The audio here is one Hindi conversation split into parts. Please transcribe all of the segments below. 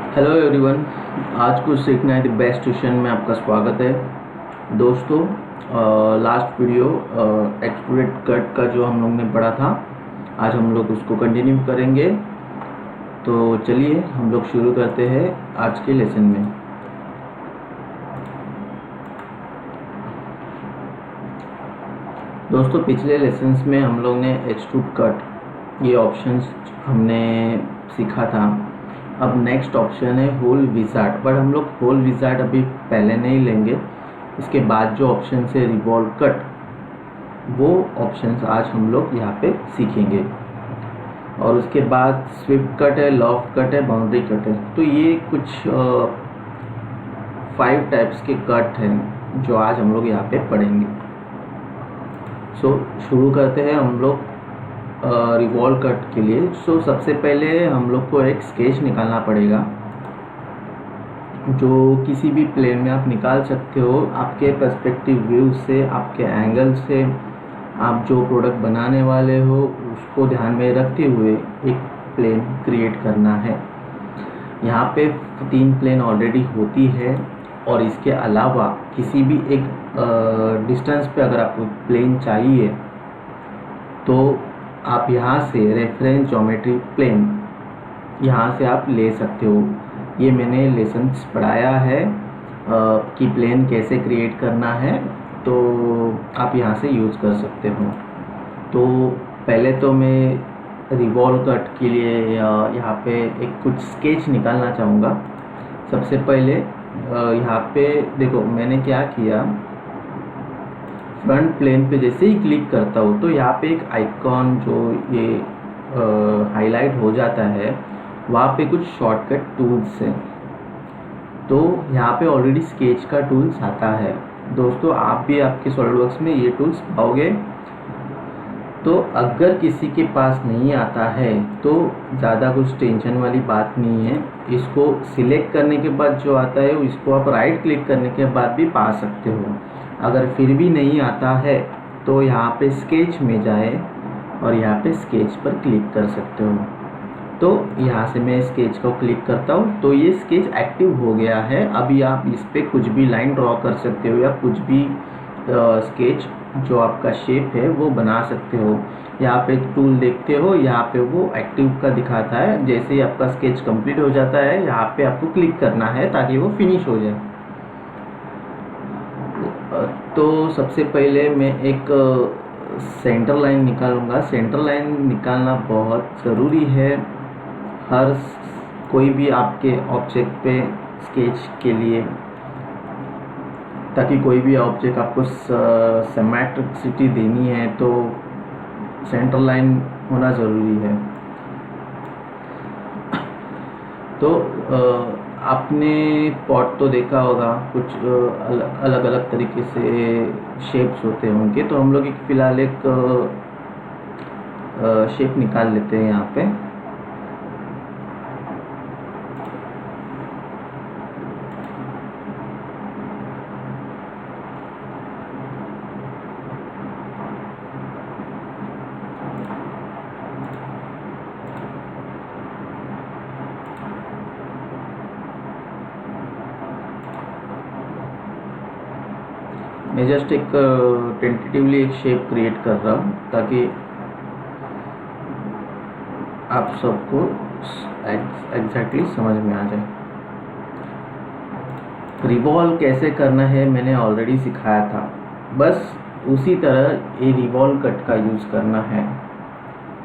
Hello everyone. आज कुछ सीखना है द बेस्ट ट्यूशन में आपका स्वागत है। दोस्तों, लास्ट वीडियो एक्सट्रूडेड कट का जो हम लोग ने पढ़ा था, आज हम लोग उसको कंटिन्यू करेंगे। तो चलिए हम लोग शुरू करते हैं आज के लेसन में। दोस्तों, पिछले लेसन्स में हम लोग ने एक्सट्रूड कट ये ऑप्शंस हमने सीखा था। अब नेक्स्ट ऑप्शन है होल विजार्ड, बट हम लोग होल विजार्ड अभी पहले नहीं लेंगे। इसके बाद जो ऑप्शन है रिवॉल्व कट, वो ऑप्शंस आज हम लोग यहाँ पे सीखेंगे। और उसके बाद स्विफ्ट कट है, लॉफ्ट कट है, बाउंड्री कट है। तो ये कुछ 5 टाइप्स के कट हैं जो आज हम लोग यहाँ पे पढ़ेंगे। शुरू करते हैं हम लोग रिवॉल्व कट के लिए। सबसे पहले हम लोग को एक स्केच निकालना पड़ेगा, जो किसी भी प्लेन में आप निकाल सकते हो। आपके पर्सपेक्टिव व्यू से, आपके एंगल से, आप जो प्रोडक्ट बनाने वाले हो उसको ध्यान में रखते हुए एक प्लेन क्रिएट करना है। यहाँ पे 3 प्लेन ऑलरेडी होती है, और इसके अलावा किसी भी एक डिस्टेंस पे अगर आपको प्लेन चाहिए तो आप यहाँ से रेफरेंस ज्योमेट्री प्लेन यहाँ से आप ले सकते हो। ये मैंने लेसन्स पढ़ाया है कि प्लेन कैसे क्रिएट करना है, तो आप यहाँ से यूज़ कर सकते हो। तो पहले तो मैं रिवॉल्व कट के लिए यहाँ पे एक कुछ स्केच निकालना चाहूँगा। सबसे पहले यहाँ पे देखो, मैंने क्या किया, फ्रंट प्लेन पे जैसे ही क्लिक करता हूँ तो यहाँ पे एक आइकॉन जो ये हाईलाइट हो जाता है, वहाँ पे कुछ शॉर्टकट टूल्स हैं। तो यहाँ पे ऑलरेडी स्केच का टूल्स आता है। दोस्तों, आप भी आपके सॉलिडवर्क्स में ये टूल्स पाओगे। तो अगर किसी के पास नहीं आता है तो ज़्यादा कुछ टेंशन वाली बात नहीं है। इसको सिलेक्ट करने के बाद जो आता है इसको आप राइट क्लिक करने के बाद भी पा सकते हो। अगर फिर भी नहीं आता है तो यहाँ पे स्केच में जाए और यहाँ पे स्केच पर क्लिक कर सकते हो। तो यहाँ से मैं स्केच को क्लिक करता हूँ तो ये स्केच एक्टिव हो गया है। अभी आप इस पर कुछ भी लाइन ड्रॉ कर सकते हो या कुछ भी स्केच जो आपका शेप है वो बना सकते हो। यहाँ पे टूल देखते हो, यहाँ पे वो एक्टिव का दिखाता है। जैसे ही आपका स्केच कंप्लीट हो जाता है, यहाँ पे आपको क्लिक करना है ताकि वो फिनिश हो जाए। तो सबसे पहले मैं एक सेंटर लाइन निकालूंगा। सेंटर लाइन निकालना बहुत ज़रूरी है हर कोई भी आपके ऑब्जेक्ट पे स्केच के लिए, ताकि कोई भी ऑब्जेक्ट आपको सिमेट्रिसिटी देनी है तो सेंटर लाइन होना ज़रूरी है। तो आपने पॉट तो देखा होगा, कुछ अलग अलग तरीके से शेप्स होते होंगे। तो हम लोग एक फ़िलहाल एक शेप निकाल लेते हैं यहाँ पे। मैं जस्ट एक टेंटेटिवली एक शेप क्रिएट कर रहा हूँ ताकि आप सबको एग्जैक्टली समझ में आ जाए। रिवॉल्व कैसे करना है मैंने ऑलरेडी सिखाया था, बस उसी तरह ये रिवॉल्व कट का यूज़ करना है।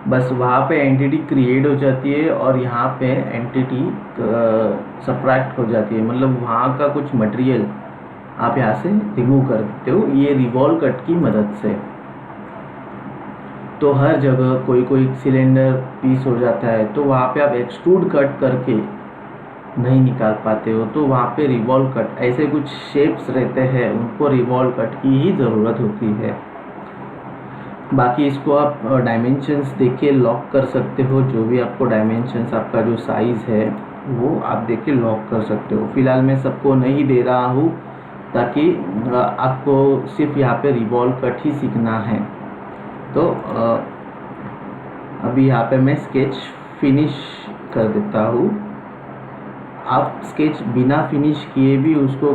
बस वहाँ पे एंटिटी क्रिएट हो जाती है और यहाँ पे एंटिटी सब्ट्रैक्ट हो जाती है, मतलब वहाँ का कुछ मटेरियल आप यहाँ से रिमूव कर देते हो ये रिवॉल्व कट की मदद से। तो हर जगह कोई कोई सिलेंडर पीस हो जाता है तो वहाँ पे आप एक्सट्रूड कट करके नहीं निकाल पाते हो, तो वहाँ पे रिवॉल्व कट, ऐसे कुछ शेप्स रहते हैं उनको रिवॉल्व कट की ही ज़रूरत होती है। बाकी इसको आप डायमेंशंस देख के लॉक कर सकते हो। जो भी आपको डायमेंशंस, आपका जो साइज़ है वो आप देख के लॉक कर सकते हो। फ़िलहाल मैं सबको नहीं दे रहा हूँ ताकि आपको सिर्फ यहाँ पे रिवॉल्व कट ही सीखना है। तो अभी यहाँ पे मैं स्केच फिनिश कर देता हूँ। आप स्केच बिना फिनिश किए भी उसको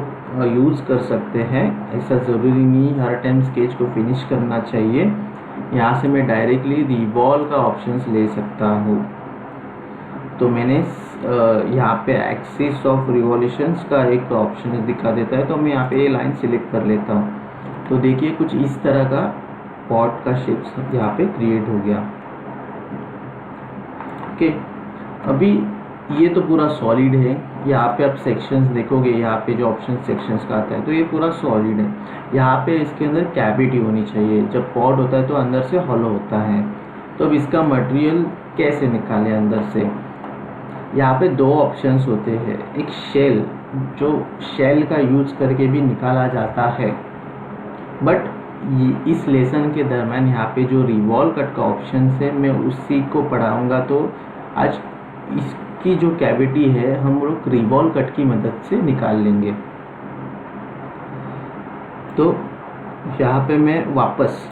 यूज़ कर सकते हैं, ऐसा ज़रूरी नहीं हर टाइम स्केच को फिनिश करना चाहिए। यहाँ से मैं डायरेक्टली रिवॉल्व का ऑप्शंस ले सकता हूँ। तो मैंने यहाँ पे एक्सिस ऑफ रिवॉल्यूशंस का एक ऑप्शन दिखा देता है, तो मैं यहाँ पे ये लाइन सिलेक्ट कर लेता हूँ। तो देखिए कुछ इस तरह का पॉट का शेप यहाँ पे क्रिएट हो गया। ओके, अभी ये तो पूरा सॉलिड है। यहाँ पे आप सेक्शंस देखोगे, यहाँ पे जो ऑप्शन सेक्शंस का आता है तो ये पूरा सॉलिड है। यहाँ पे इसके अंदर कैविटी होनी चाहिए। जब पॉट होता है तो अंदर से हॉलो होता है। तो अब इसका मटेरियल कैसे निकालें अंदर से? यहाँ पे दो ऑप्शंस होते हैं, एक शेल, जो शेल का यूज करके भी निकाला जाता है, बट इस लेसन के दरम्यान यहाँ पे जो रिवॉल्व कट का ऑप्शन है मैं उसी को पढ़ाऊँगा। तो आज इसकी जो कैविटी है हम लोग रिवॉल्व कट की मदद से निकाल लेंगे। तो यहाँ पे मैं वापस,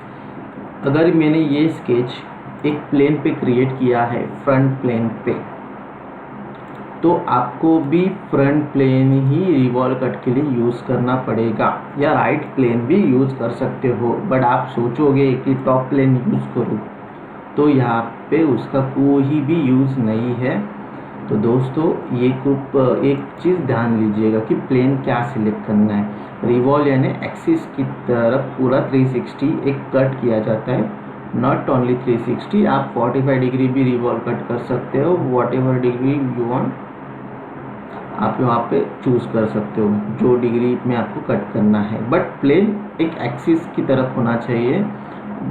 अगर मैंने ये स्केच एक प्लेन पे क्रिएट किया है, फ्रंट प्लेन पे, तो आपको भी फ्रंट प्लेन ही रिवॉल्व कट के लिए यूज़ करना पड़ेगा, या राइट प्लेन भी यूज़ कर सकते हो। बट आप सोचोगे कि टॉप प्लेन यूज़ करूँ, तो यहाँ पे उसका कोई भी यूज़ नहीं है। तो दोस्तों ये एक चीज़ ध्यान लीजिएगा कि प्लेन क्या सिलेक्ट करना है। रिवॉल्व यानी एक्सिस की तरफ पूरा 360 एक कट किया जाता है, नॉट ओनली 360, आप 45 डिग्री भी रिवॉल्व कट कर सकते हो। What ever degree you want आप यहाँ पे चूज़ कर सकते हो, जो डिग्री में आपको कट करना है। बट प्लेन एक एक्सिस की तरफ होना चाहिए,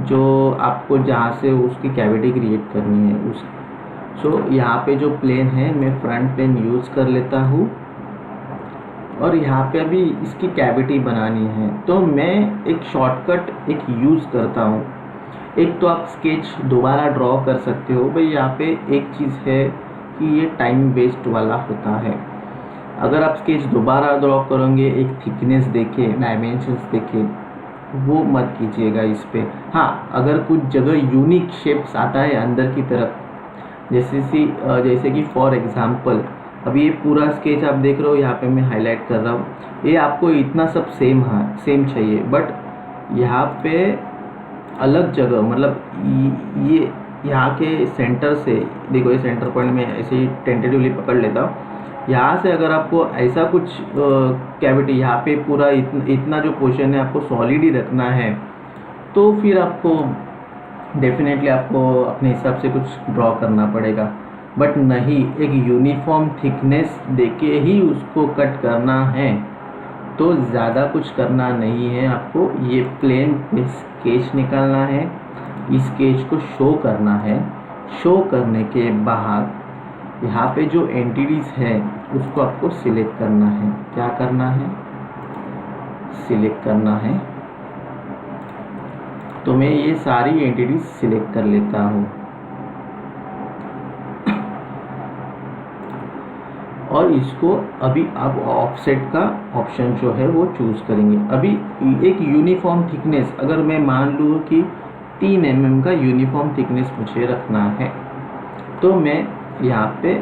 जो आपको जहाँ से उसकी कैविटी क्रिएट करनी है उस। सो यहाँ पे जो प्लेन है मैं फ्रंट प्लेन यूज़ कर लेता हूँ, और यहाँ पे अभी इसकी कैविटी बनानी है तो मैं एक शॉर्टकट एक यूज़ करता हूँ। एक तो आप स्केच दोबारा ड्रॉ कर सकते हो। भाई यहाँ पे एक चीज़ है कि ये टाइम वेस्ट वाला होता है। अगर आप स्केच दोबारा ड्रॉ करोगे, एक थिकनेस देखे, डायमेंशंस देखे, वो मत कीजिएगा इस पे। हाँ, अगर कुछ जगह यूनिक शेप्स आता है अंदर की तरफ, जैसे कि फॉर एग्जांपल अभी ये पूरा स्केच आप देख रहे हो, यहाँ पे मैं हाईलाइट कर रहा हूँ, ये आपको इतना सब सेम चाहिए, बट यहाँ पे अलग जगह, मतलब ये यहाँ के सेंटर से देखो, ये सेंटर पॉइंट में ऐसे ही टेंटेटिवली पकड़ लेता हूँ। यहाँ से अगर आपको ऐसा कुछ कैविटी यहाँ पे पूरा इतना जो पोर्शन है आपको सॉलिड ही रखना है, तो फिर आपको डेफिनेटली आपको अपने हिसाब से कुछ ड्रॉ करना पड़ेगा। बट नहीं, एक यूनिफॉर्म थिकनेस देके ही उसको कट करना है, तो ज़्यादा कुछ करना नहीं है आपको। ये प्लेन स्केच निकालना है, इस स्केच को शो करना है। शो करने के बाद यहाँ पे जो एंटिटीज़ है उसको आपको सिलेक्ट करना है। क्या करना है? सिलेक्ट करना है। तो मैं ये सारी एंटिटीज सिलेक्ट कर लेता हूँ, और इसको अभी आप ऑफसेट का ऑप्शन जो है वो चूज़ करेंगे। अभी एक यूनिफॉर्म थिकनेस, अगर मैं मान लूँ कि 3 mm का यूनिफॉर्म थिकनेस मुझे रखना है, तो मैं यहाँ पे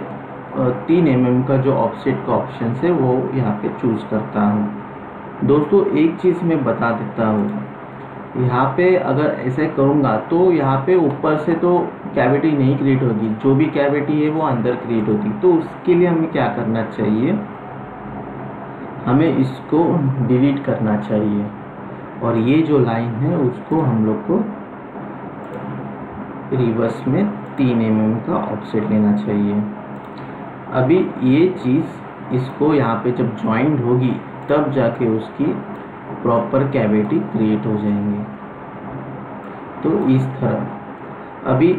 3 mm का जो ऑफसेट का ऑप्शन है वो यहाँ पे चूज़ करता हूँ। दोस्तों एक चीज़ मैं बता देता हूँ, यहाँ पे अगर ऐसे करूँगा तो यहाँ पे ऊपर से तो कैविटी नहीं क्रिएट होगी, जो भी कैविटी है वो अंदर क्रिएट होगी। तो उसके लिए हमें क्या करना चाहिए? हमें इसको डिलीट करना चाहिए, और ये जो लाइन है उसको हम लोग को रिवर्स में 3 mm का ऑफसेट लेना चाहिए। अभी ये चीज़ इसको यहाँ पे जब ज्वाइंट होगी तब जाके उसकी प्रॉपर कैविटी क्रिएट हो जाएंगे। तो इस तरह अभी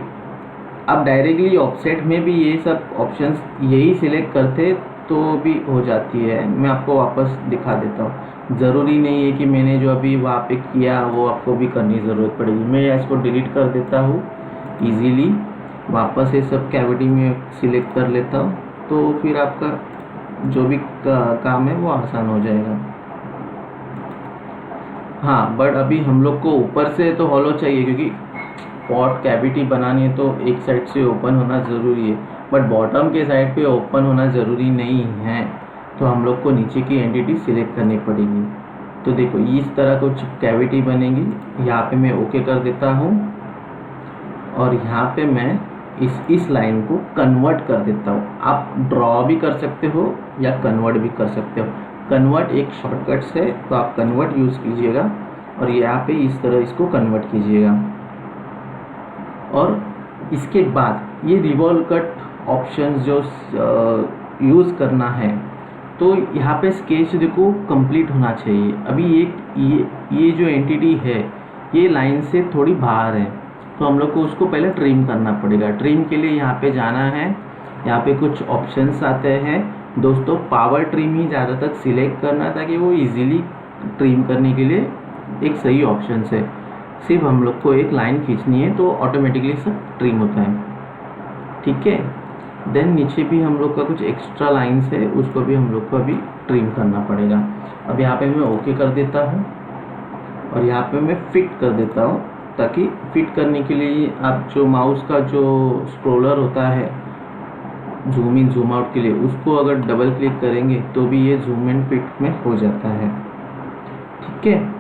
आप डायरेक्टली ऑफसेट में भी ये सब ऑप्शंस यही सिलेक्ट करते तो भी हो जाती है। मैं आपको वापस दिखा देता हूँ, ज़रूरी नहीं है कि मैंने जो अभी वहाँ पे किया वो आपको भी करनी ज़रूरत पड़ेगी। मैं इसको डिलीट कर देता हूँ इजीली, वापस ये सब कैविटी में सिलेक्ट कर लेता हूँ, तो फिर आपका जो भी काम है वो आसान हो जाएगा। हाँ, बट अभी हम लोग को ऊपर से तो हॉलो चाहिए, क्योंकि पॉट कैविटी बनानी है तो एक साइड से ओपन होना ज़रूरी है। बट बॉटम के साइड पे ओपन होना ज़रूरी नहीं है, तो हम लोग को नीचे की एंटिटी सिलेक्ट करनी पड़ेगी। तो देखो इस तरह कुछ कैविटी बनेगी, यहाँ पे मैं ओके कर देता हूँ और यहाँ पे मैं इस लाइन को कन्वर्ट कर देता हूँ। आप ड्रॉ भी कर सकते हो या कन्वर्ट भी कर सकते हो। कन्वर्ट एक शॉर्टकट्स है, तो आप कन्वर्ट यूज़ कीजिएगा और यहाँ पे इस तरह इसको कन्वर्ट कीजिएगा। और इसके बाद ये रिवॉल्व कट ऑप्शन जो यूज़ करना है, तो यहाँ पे स्केच देखो कंप्लीट होना चाहिए। अभी ये जो एंटिटी है ये लाइन से थोड़ी बाहर है, तो हम लोग को उसको पहले ट्रिम करना पड़ेगा। ट्रिम के लिए यहाँ पे जाना है, यहाँ पे कुछ ऑप्शंस आते हैं दोस्तों। पावर ट्रिम ही ज़्यादा तक सिलेक्ट करना ताकि वो इजीली ट्रिम करने के लिए एक सही ऑप्शन है। सिर्फ हम लोग को एक लाइन खींचनी है तो ऑटोमेटिकली सब ट्रिम होता है, ठीक है। देन नीचे भी हम लोग का कुछ एक्स्ट्रा लाइन्स है, उसको भी हम लोग को अभी ट्रिम करना पड़ेगा। अब यहाँ पे मैं ओके कर देता हूँ और यहाँ पे मैं फिट कर देता हूँ, ताकि फिट करने के लिए आप जो माउस का जो स्क्रोलर होता है जूम इन जूम आउट के लिए, उसको अगर डबल क्लिक करेंगे तो भी ये जूम इन फिट में हो जाता है, ठीक है।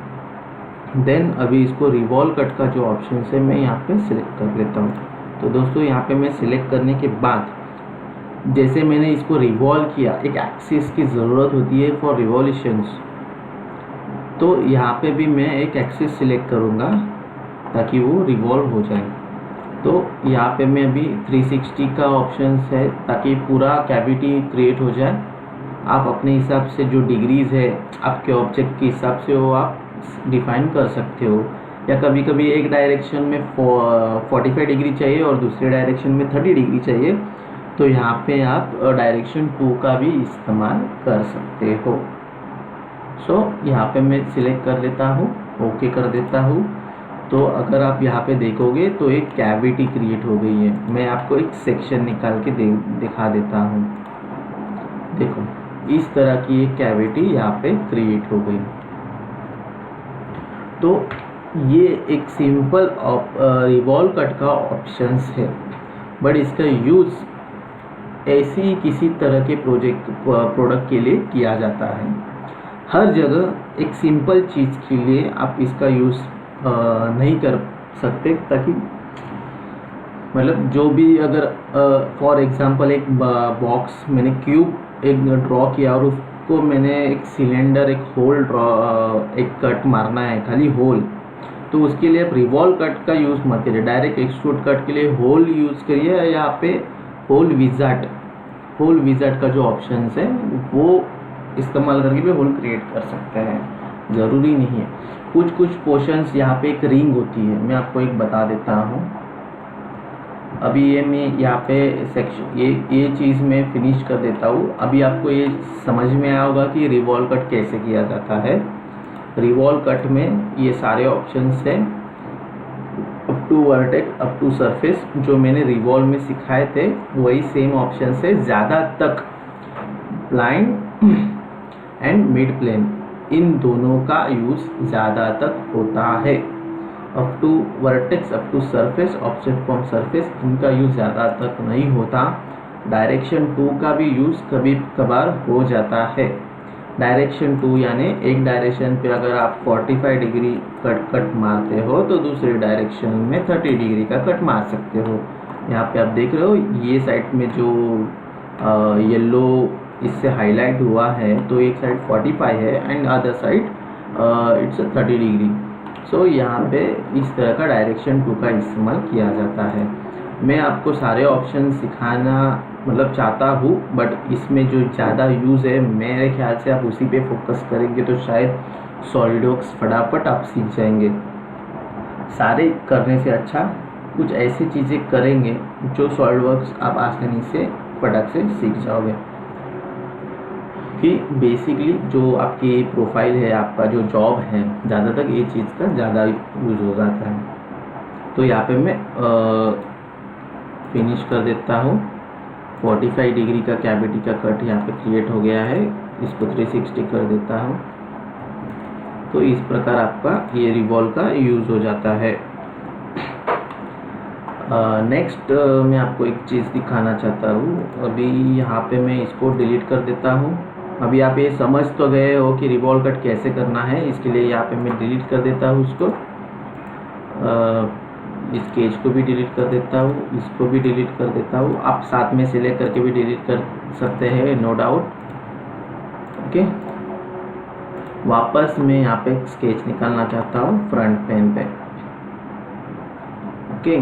देन अभी इसको रिवॉल्व कट का जो ऑप्शन है मैं यहाँ पे सिलेक्ट कर लेता हूँ। तो दोस्तों यहाँ पे मैं सिलेक्ट करने के बाद जैसे मैंने इसको रिवॉल्व किया, एक एक्सिस की ज़रूरत होती है फॉर रिवॉल्यूशंस, तो यहाँ पे भी मैं एक एक्सिस सिलेक्ट करूँगा ताकि वो रिवॉल्व हो जाए। तो यहाँ पे मैं अभी 360 का ऑप्शन है ताकि पूरा कैविटी क्रिएट हो जाए। आप अपने हिसाब से जो डिग्रीज़ है आपके ऑब्जेक्ट के हिसाब से वो आप डिफाइन कर सकते हो, या कभी कभी एक डायरेक्शन में 45 डिग्री चाहिए और दूसरे डायरेक्शन में 30 डिग्री चाहिए, तो यहाँ पे आप डायरेक्शन 2 का भी इस्तेमाल कर सकते हो। सो यहाँ पे मैं सिलेक्ट कर लेता हूँ, ओके कर देता हूँ। तो अगर आप यहाँ पे देखोगे तो एक कैविटी क्रिएट हो गई है। मैं आपको एक सेक्शन निकाल के दिखा देता हूँ। देखो इस तरह की एक कैविटी यहाँ पे क्रिएट हो गई। तो ये एक सिंपल रिवॉल्व कट का ऑप्शंस है, बट इसका यूज़ ऐसे ही किसी तरह के प्रोडक्ट के लिए किया जाता है। हर जगह एक सिंपल चीज़ के लिए आप इसका यूज़ नहीं कर सकते, ताकि मतलब जो भी अगर फॉर एग्जांपल एक बॉक्स मैंने क्यूब एक ड्रॉ किया और उसको मैंने एक सिलेंडर एक होल एक कट मारना है, खाली होल, तो उसके लिए आप रिवॉल्व कट का यूज़ मत करिए। डायरेक्ट एक्सट्रूड कट के लिए होल यूज़ करिए। यहाँ पे होल विजार्ड का जो ऑप्शन है वो इस्तेमाल करके भी होल क्रिएट कर सकते हैं, ज़रूरी नहीं है। कुछ पोर्शंस यहाँ पे एक रिंग होती है, मैं आपको एक बता देता हूँ। अभी ये मैं यहाँ पे सेक्शन ये चीज़ मैं फिनिश कर देता हूँ। अभी आपको ये समझ में आया होगा कि रिवॉल्व कट कैसे किया जाता है। रिवॉल्व कट में ये सारे ऑप्शंस हैं, up to vertex up to surface, जो मैंने रिवॉल्व में सिखाए थे वही सेम ऑप्शन है। ज़्यादा तक ब्लाइंड एंड मिड प्लेन, इन दोनों का यूज़ ज़्यादा तक होता है। Up to vertex up to surface, object from surface, इनका यूज़ ज़्यादा तक नहीं होता। डायरेक्शन 2 का भी यूज़ कभी कभार हो जाता है। डायरेक्शन 2 यानी एक डायरेक्शन पे अगर आप 45 डिग्री कट मारते हो तो दूसरे डायरेक्शन में 30 डिग्री का कट मार सकते हो। यहाँ पे आप देख रहे हो ये साइड में जो येलो इससे हाईलाइट हुआ है, तो एक साइड 45 है and other side it's 30 degree. So यहाँ पे इस तरह का डायरेक्शन 2 का इस्तेमाल किया जाता है। मैं आपको सारे ऑप्शन सिखाना मतलब चाहता हूँ, बट इसमें जो ज़्यादा यूज़ है मेरे ख्याल से आप उसी पे फोकस करेंगे तो शायद सॉलिडवर्क्स फटाफट आप सीख जाएंगे। सारे करने से अच्छा कुछ ऐसी चीज़ें करेंगे जो सॉलिडवर्क्स आप आसानी से फटाक से सीख जाओगे। कि बेसिकली जो आपकी प्रोफाइल है, आपका जो जॉब है, ज़्यादातर ये चीज़ का ज़्यादा यूज़ हो जाता है। तो यहाँ पे मैं फिनिश कर देता हूँ। 45 डिग्री का कैविटी का कट यहाँ पे क्रिएट हो गया है, इसको 360 कर देता हूँ। तो इस प्रकार आपका ये रिवॉल्व का यूज़ हो जाता है। नेक्स्ट मैं आपको एक चीज़ दिखाना चाहता हूँ। अभी यहाँ पे मैं इसको डिलीट कर देता हूँ। अभी आप ये समझ तो गए हो कि रिवॉल्व कट कैसे करना है, इसके लिए यहाँ पे मैं डिलीट कर देता हूँ उसको। इस केज को भी डिलीट कर देता हूँ, इसको भी डिलीट कर देता हूँ। आप साथ में सिलेक्ट करके भी डिलीट कर सकते हैं, नो डाउट। ओके, वापस मैं यहाँ पे स्केच निकालना चाहता हूँ फ्रंट पेन पे। ओके,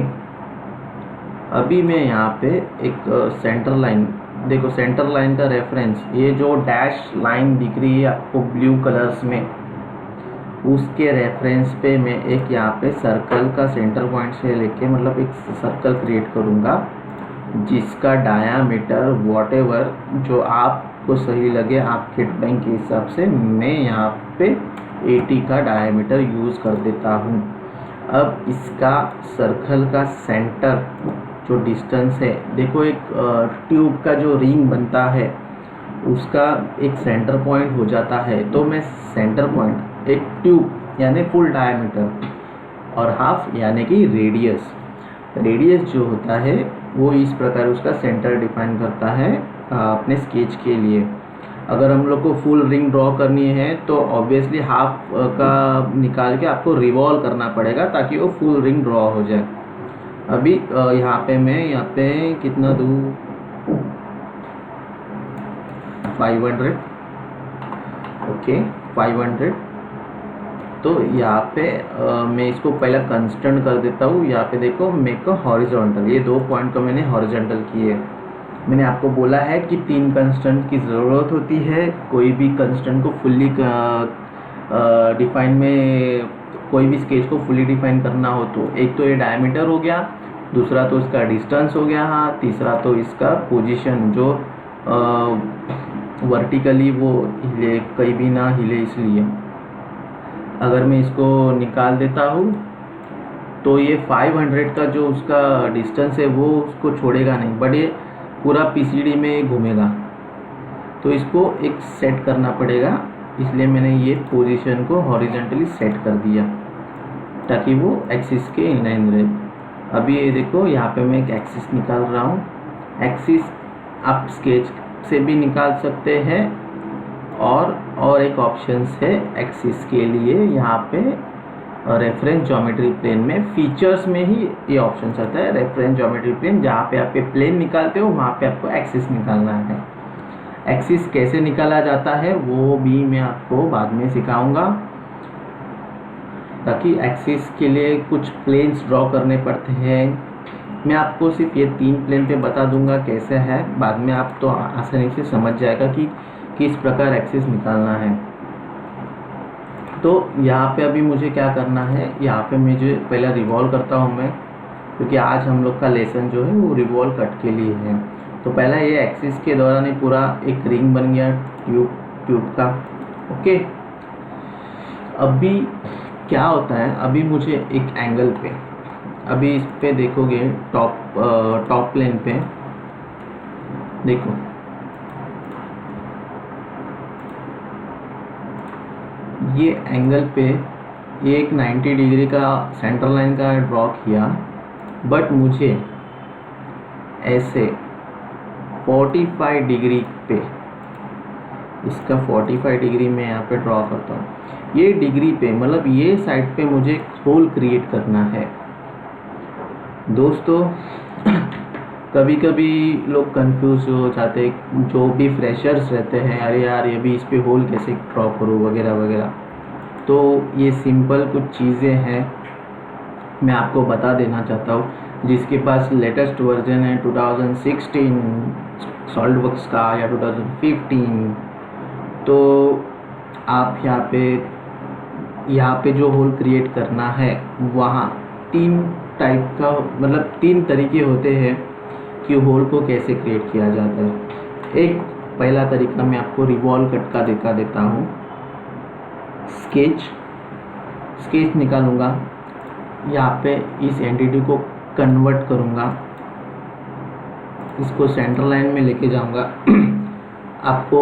अभी मैं यहाँ पे एक सेंटर लाइन, देखो सेंटर लाइन का रेफरेंस, ये जो डैश लाइन दिख रही है आपको ब्लू कलर्स में, उसके रेफरेंस पे मैं एक यहाँ पे सर्कल का सेंटर पॉइंट से लेके मतलब एक सर्कल क्रिएट करूँगा, जिसका डायामीटर वॉटेवर जो आपको सही लगे आपके ड्राइंग के हिसाब से, मैं यहाँ पे 80 का डायामीटर यूज़ कर देता हूँ। अब इसका सर्कल का सेंटर जो डिस्टेंस है, देखो एक ट्यूब का जो रिंग बनता है उसका एक सेंटर पॉइंट हो जाता है, तो मैं सेंटर पॉइंट एक ट्यूब यानी फुल डायमीटर और हाफ यानी कि रेडियस जो होता है वो इस प्रकार उसका सेंटर डिफाइन करता है अपने स्केच के लिए। अगर हम लोग को फुल रिंग ड्रॉ करनी है तो ऑब्वियसली हाफ का निकाल के आपको रिवॉल्व करना पड़ेगा ताकि वो फुल रिंग ड्रॉ हो जाए। अभी यहाँ पे मैं यहाँ पे कितना दूँ, 500। ओके 500। तो यहाँ पे मैं इसको पहले कंस्टेंट कर देता हूँ। यहाँ पे देखो मेक अ हॉरिजॉन्टल, ये 2 पॉइंट को मैंने हॉरिजॉन्टल किए। मैंने आपको बोला है कि 3 कंस्टेंट की ज़रूरत होती है कोई भी कंस्टेंट को फुल्ली डिफाइन में, कोई भी स्केच को फुली डिफाइन करना हो तो। एक तो ये डायमीटर हो गया, दूसरा तो इसका डिस्टेंस हो गया, हाँ, तीसरा तो इसका पोजीशन जो वर्टिकली वो हिले, कहीं भी ना हिले, इसलिए अगर मैं इसको निकाल देता हूँ तो ये 500 का जो उसका डिस्टेंस है वो उसको छोड़ेगा नहीं, बट ये पूरा पीसीडी में घूमेगा। तो इसको एक सेट करना पड़ेगा, इसलिए मैंने ये पोजीशन को हॉरिजॉन्टली सेट कर दिया ताकि वो एक्सिस के इनलाइन रहे। अभी ये देखो यहाँ पे मैं एक एक्सिस निकाल रहा हूँ। एक्सिस आप स्केच से भी निकाल सकते हैं और एक ऑप्शन है एक्सिस के लिए, यहाँ पे रेफरेंस ज्योमेट्री प्लेन में फीचर्स में ही ये ऑप्शन आता है, रेफरेंस ज्योमेट्री प्लेन। जहाँ पे आप प्लेन निकालते हो वहाँ पे आपको एक्सिस निकालना है। एक्सिस कैसे निकाला जाता है वो भी मैं आपको बाद में सिखाऊंगा, ताकि एक्सिस के लिए कुछ प्लेन्स ड्रॉ करने पड़ते हैं। मैं आपको सिर्फ ये 3 प्लेन पे बता दूंगा कैसे है, बाद में आप तो आसानी से समझ जाएगा कि किस प्रकार एक्सिस निकालना है। तो यहाँ पे अभी मुझे क्या करना है, यहाँ पे मुझे पहले रिवॉल्व करता हूँ मैं, क्योंकि आज हम लोग का लेसन जो है वो रिवॉल्व कट के लिए है। तो पहला ये एक्सिस के दौरान ही पूरा एक रिंग बन गया ट्यूब का। ओके, अभी क्या होता है, अभी मुझे एक एंगल पे, अभी इस पे देखोगे टॉप प्लेन पे देखो, ये एंगल पे ये एक 90 डिग्री का सेंटर लाइन का ड्रॉ किया, बट मुझे ऐसे 45 डिग्री पे, इसका 45 डिग्री में यहाँ पे ड्रॉ करता हूँ। ये डिग्री पे मतलब ये साइड पे मुझे होल क्रिएट करना है। दोस्तों कभी कभी लोग कंफ्यूज हो जाते, जो भी फ्रेशर्स रहते हैं, अरे यार ये भी इस पे होल कैसे ड्रॉ करूँ वगैरह वगैरह। तो ये सिंपल कुछ चीज़ें हैं मैं आपको बता देना चाहता हूँ। जिसके पास लेटेस्ट वर्जन है 2016 सॉलिडवर्क्स का या 2015, तो आप यहाँ पे जो होल क्रिएट करना है वहाँ 3 टाइप का मतलब 3 तरीके होते हैं कि होल को कैसे क्रिएट किया जाता है। एक पहला तरीका मैं आपको रिवॉल्व कट का दिखा देता हूँ। स्केच निकालूंगा, यहाँ पे इस एंटिटी को कन्वर्ट करूँगा, इसको सेंटर लाइन में लेके जाऊँगा। आपको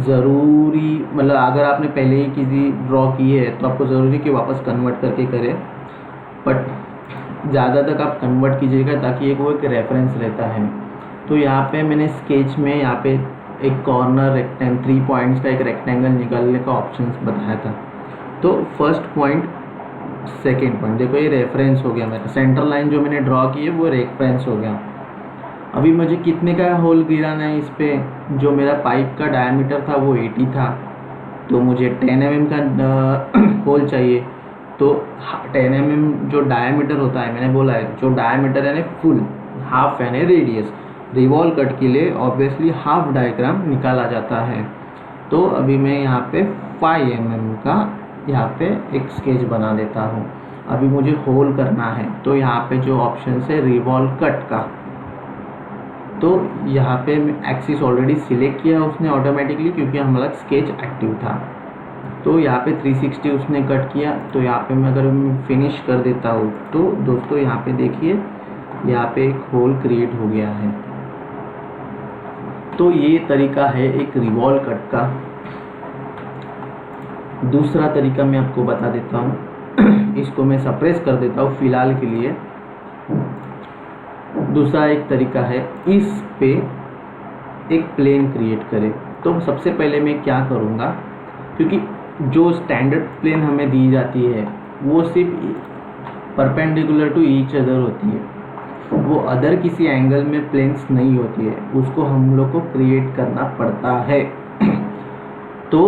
ज़रूरी मतलब अगर आपने पहले ही किसी ड्रॉ की है तो आपको ज़रूरी कि वापस कन्वर्ट करके करें, बट ज़्यादा तक आप कन्वर्ट कीजिएगा ताकि वो एक रेफरेंस रहता है। तो यहाँ पे मैंने स्केच में यहाँ पे एक कॉर्नर रेक्टेंगल 3 पॉइंट्स का एक रेक्टेंगल निकालने का ऑप्शंस बताया था। तो फर्स्ट पॉइंट, सेकेंड पॉइंट, देखो ये रेफरेंस हो गया मेरा, सेंटर लाइन जो मैंने ड्रॉ की है वो रेफरेंस हो गया। अभी मुझे कितने का होल गिराना है इस पे, जो मेरा पाइप का डायमीटर था वो 80 था, तो मुझे 10 mm का होल चाहिए। तो 10 mm जो डायमीटर होता है, मैंने बोला है जो डायमीटर है ना फुल, हाफ है ना रेडियस, रिवॉल्व कट के लिए ऑब्वियसली हाफ डायग्राम निकाला जाता है। तो अभी मैं यहाँ पे 5 mm का यहाँ पे एक स्केच बना देता हूँ। अभी मुझे होल करना है, तो यहाँ पे जो ऑप्शन है रिवॉल्व कट का, तो यहाँ पे एक्सिस ऑलरेडी सिलेक्ट किया उसने ऑटोमेटिकली, क्योंकि हमारा स्केच एक्टिव था। तो यहाँ पे 360 उसने कट किया। तो यहाँ पे मैं अगर फिनिश कर देता हूँ तो दोस्तों यहाँ पे देखिए, यहाँ पे एक होल क्रिएट हो गया है। तो ये तरीका है एक रिवॉल्व कट का। दूसरा तरीका मैं आपको बता देता हूँ इसको मैं सप्रेस कर देता हूँ फिलहाल के लिए। दूसरा एक तरीका है, इस पे एक प्लेन क्रिएट करें। तो सबसे पहले मैं क्या करूँगा, क्योंकि जो स्टैंडर्ड प्लेन हमें दी जाती है वो सिर्फ परपेंडिकुलर टू ईच अदर होती है, वो अदर किसी एंगल में प्लेन्स नहीं होती है, उसको हम लोग को क्रिएट करना पड़ता है। तो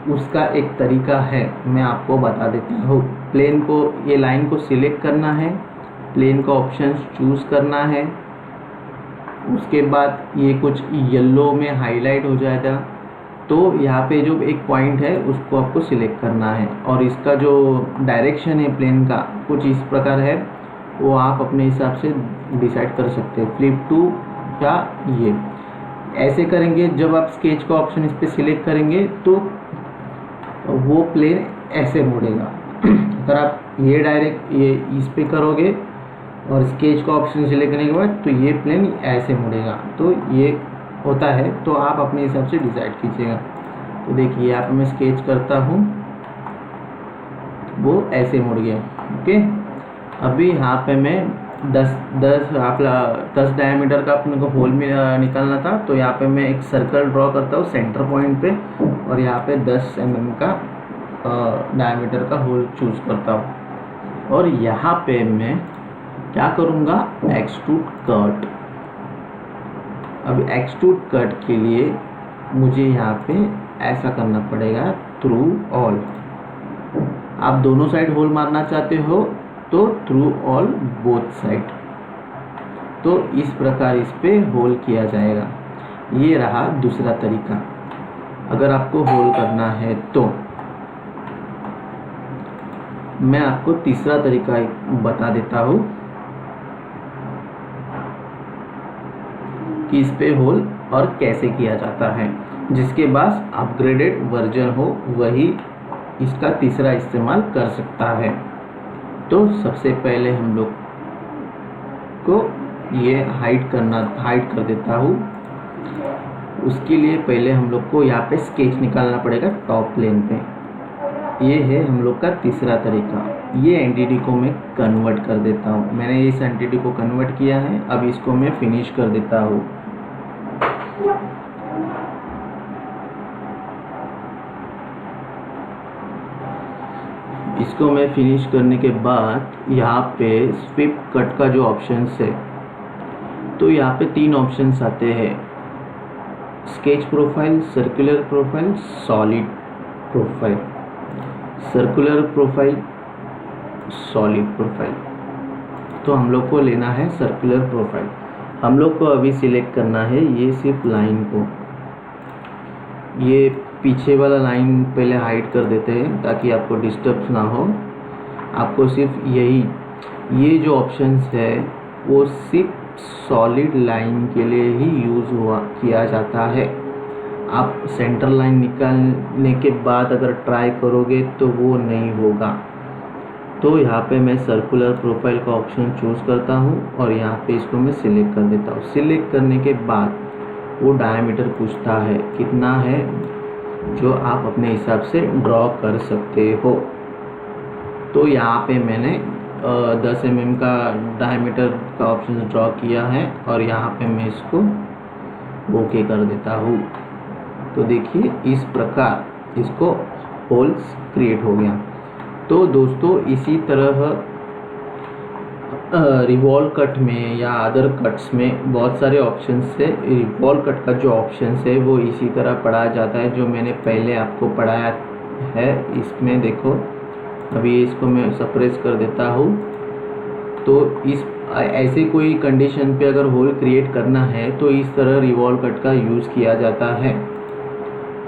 उसका एक तरीका है, मैं आपको बता देता हूँ। प्लेन को, ये लाइन को सिलेक्ट करना है, प्लेन का ऑप्शन चूज़ करना है, उसके बाद ये कुछ येलो में हाईलाइट हो जाएगा। तो यहाँ पे जो एक पॉइंट है उसको आपको सिलेक्ट करना है, और इसका जो डायरेक्शन है प्लेन का कुछ इस प्रकार है, वो आप अपने हिसाब से डिसाइड कर सकते हैं, फ्लिप टू या ये ऐसे करेंगे। जब आप स्केच का ऑप्शन इस पर सिलेक्ट करेंगे तो वो प्लेन ऐसे मुड़ेगा। अगर आप ये डायरेक्ट ये इस पे करोगे और स्केच का ऑप्शन सिलेक्ट करने के बाद तो ये प्लेन ऐसे मुड़ेगा। तो ये होता है, तो आप अपने हिसाब से डिसाइड कीजिएगा। तो देखिए यहाँ पे मैं स्केच करता हूँ, वो ऐसे मुड़ गया। ओके, अभी यहाँ पे मैं 10 डायमीटर का अपने को होल में निकालना था। तो यहाँ पे मैं एक सर्कल ड्रॉ करता हूँ सेंटर पॉइंट पे, और यहाँ पे 10 mm का डायमीटर का होल चूज़ करता हूँ। और यहाँ पे मैं क्या करूँगा, एक्सट्रूड कट। अब एक्सट्रूड कट के लिए मुझे यहाँ पे ऐसा करना पड़ेगा, थ्रू ऑल। आप दोनों साइड होल मारना चाहते हो तो थ्रू ऑल बोथ साइड। तो इस प्रकार इस पे होल किया जाएगा। ये रहा दूसरा तरीका। अगर आपको होल करना है तो मैं आपको तीसरा तरीका बता देता हूँ कि इस पे होल और कैसे किया जाता है। जिसके पास अपग्रेडेड वर्जन हो वही इसका तीसरा इस्तेमाल कर सकता है। तो सबसे पहले हम लोग को ये हाइड कर देता हूँ। उसके लिए पहले हम लोग को यहाँ पे स्केच निकालना पड़ेगा टॉप प्लेन पे। ये है हम लोग का तीसरा तरीका। ये एंटिटी को मैं कन्वर्ट कर देता हूँ। मैंने इस एंटिटी को कन्वर्ट किया है, अब इसको मैं फिनिश कर देता हूँ। इसको मैं फिनिश करने के बाद यहाँ पे स्वीप कट का जो ऑप्शन है, तो यहाँ पे 3 ऑप्शंस आते हैं, sketch profile, circular profile, solid profile. Circular profile, solid profile. तो हम लोग को लेना है सर्कुलर प्रोफाइल। हम लोग को अभी सिलेक्ट करना है ये सिर्फ लाइन को, ये पीछे वाला लाइन पहले हाइड कर देते हैं ताकि आपको डिस्टर्ब ना हो। आपको सिर्फ ये जो ऑप्शंस है वो सिर्फ सॉलिड लाइन के लिए ही किया जाता है। आप सेंटर लाइन निकालने के बाद अगर ट्राई करोगे तो वो नहीं होगा। तो यहाँ पे मैं सर्कुलर प्रोफाइल का ऑप्शन चूज़ करता हूँ और यहाँ पे इसको मैं सिलेक्ट कर देता हूँ। सिलेक्ट करने के बाद वो डायमीटर पूछता है कितना है, जो आप अपने हिसाब से ड्रॉ कर सकते हो। तो यहाँ पे मैंने 10 mm का डायमीटर का ऑप्शन ड्रॉ किया है और यहाँ पे मैं इसको ओके कर देता हूँ। तो देखिए इस प्रकार इसको होल्स क्रिएट हो गया। तो दोस्तों इसी तरह रिवॉल्व कट में या अदर कट्स में बहुत सारे ऑप्शंस है। रिवॉल्व कट का जो ऑप्शंस है वो इसी तरह पढ़ाया जाता है जो मैंने पहले आपको पढ़ाया है। इसमें देखो अभी इसको मैं सप्रेस कर देता हूँ। तो इस ऐसे कोई कंडीशन पे अगर होल क्रिएट करना है तो इस तरह रिवॉल्व कट का यूज़ किया जाता है।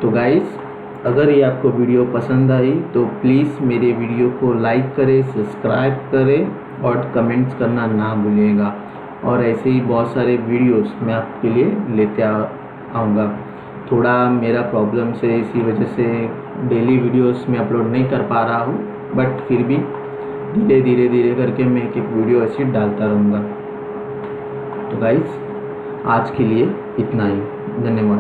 तो गाइस अगर ये आपको वीडियो पसंद आई तो प्लीज़ मेरे वीडियो को लाइक करें, सब्सक्राइब करें और कमेंट्स करना ना भूलिएगा। और ऐसे ही बहुत सारे वीडियोस मैं आपके लिए लेते आऊँगा। थोड़ा मेरा प्रॉब्लम से इसी वजह से डेली वीडियोस मैं अपलोड नहीं कर पा रहा हूँ, बट फिर भी धीरे धीरे करके मैं एक वीडियो ऐसे डालता रहूँगा। तो गाइस आज के लिए इतना ही, धन्यवाद।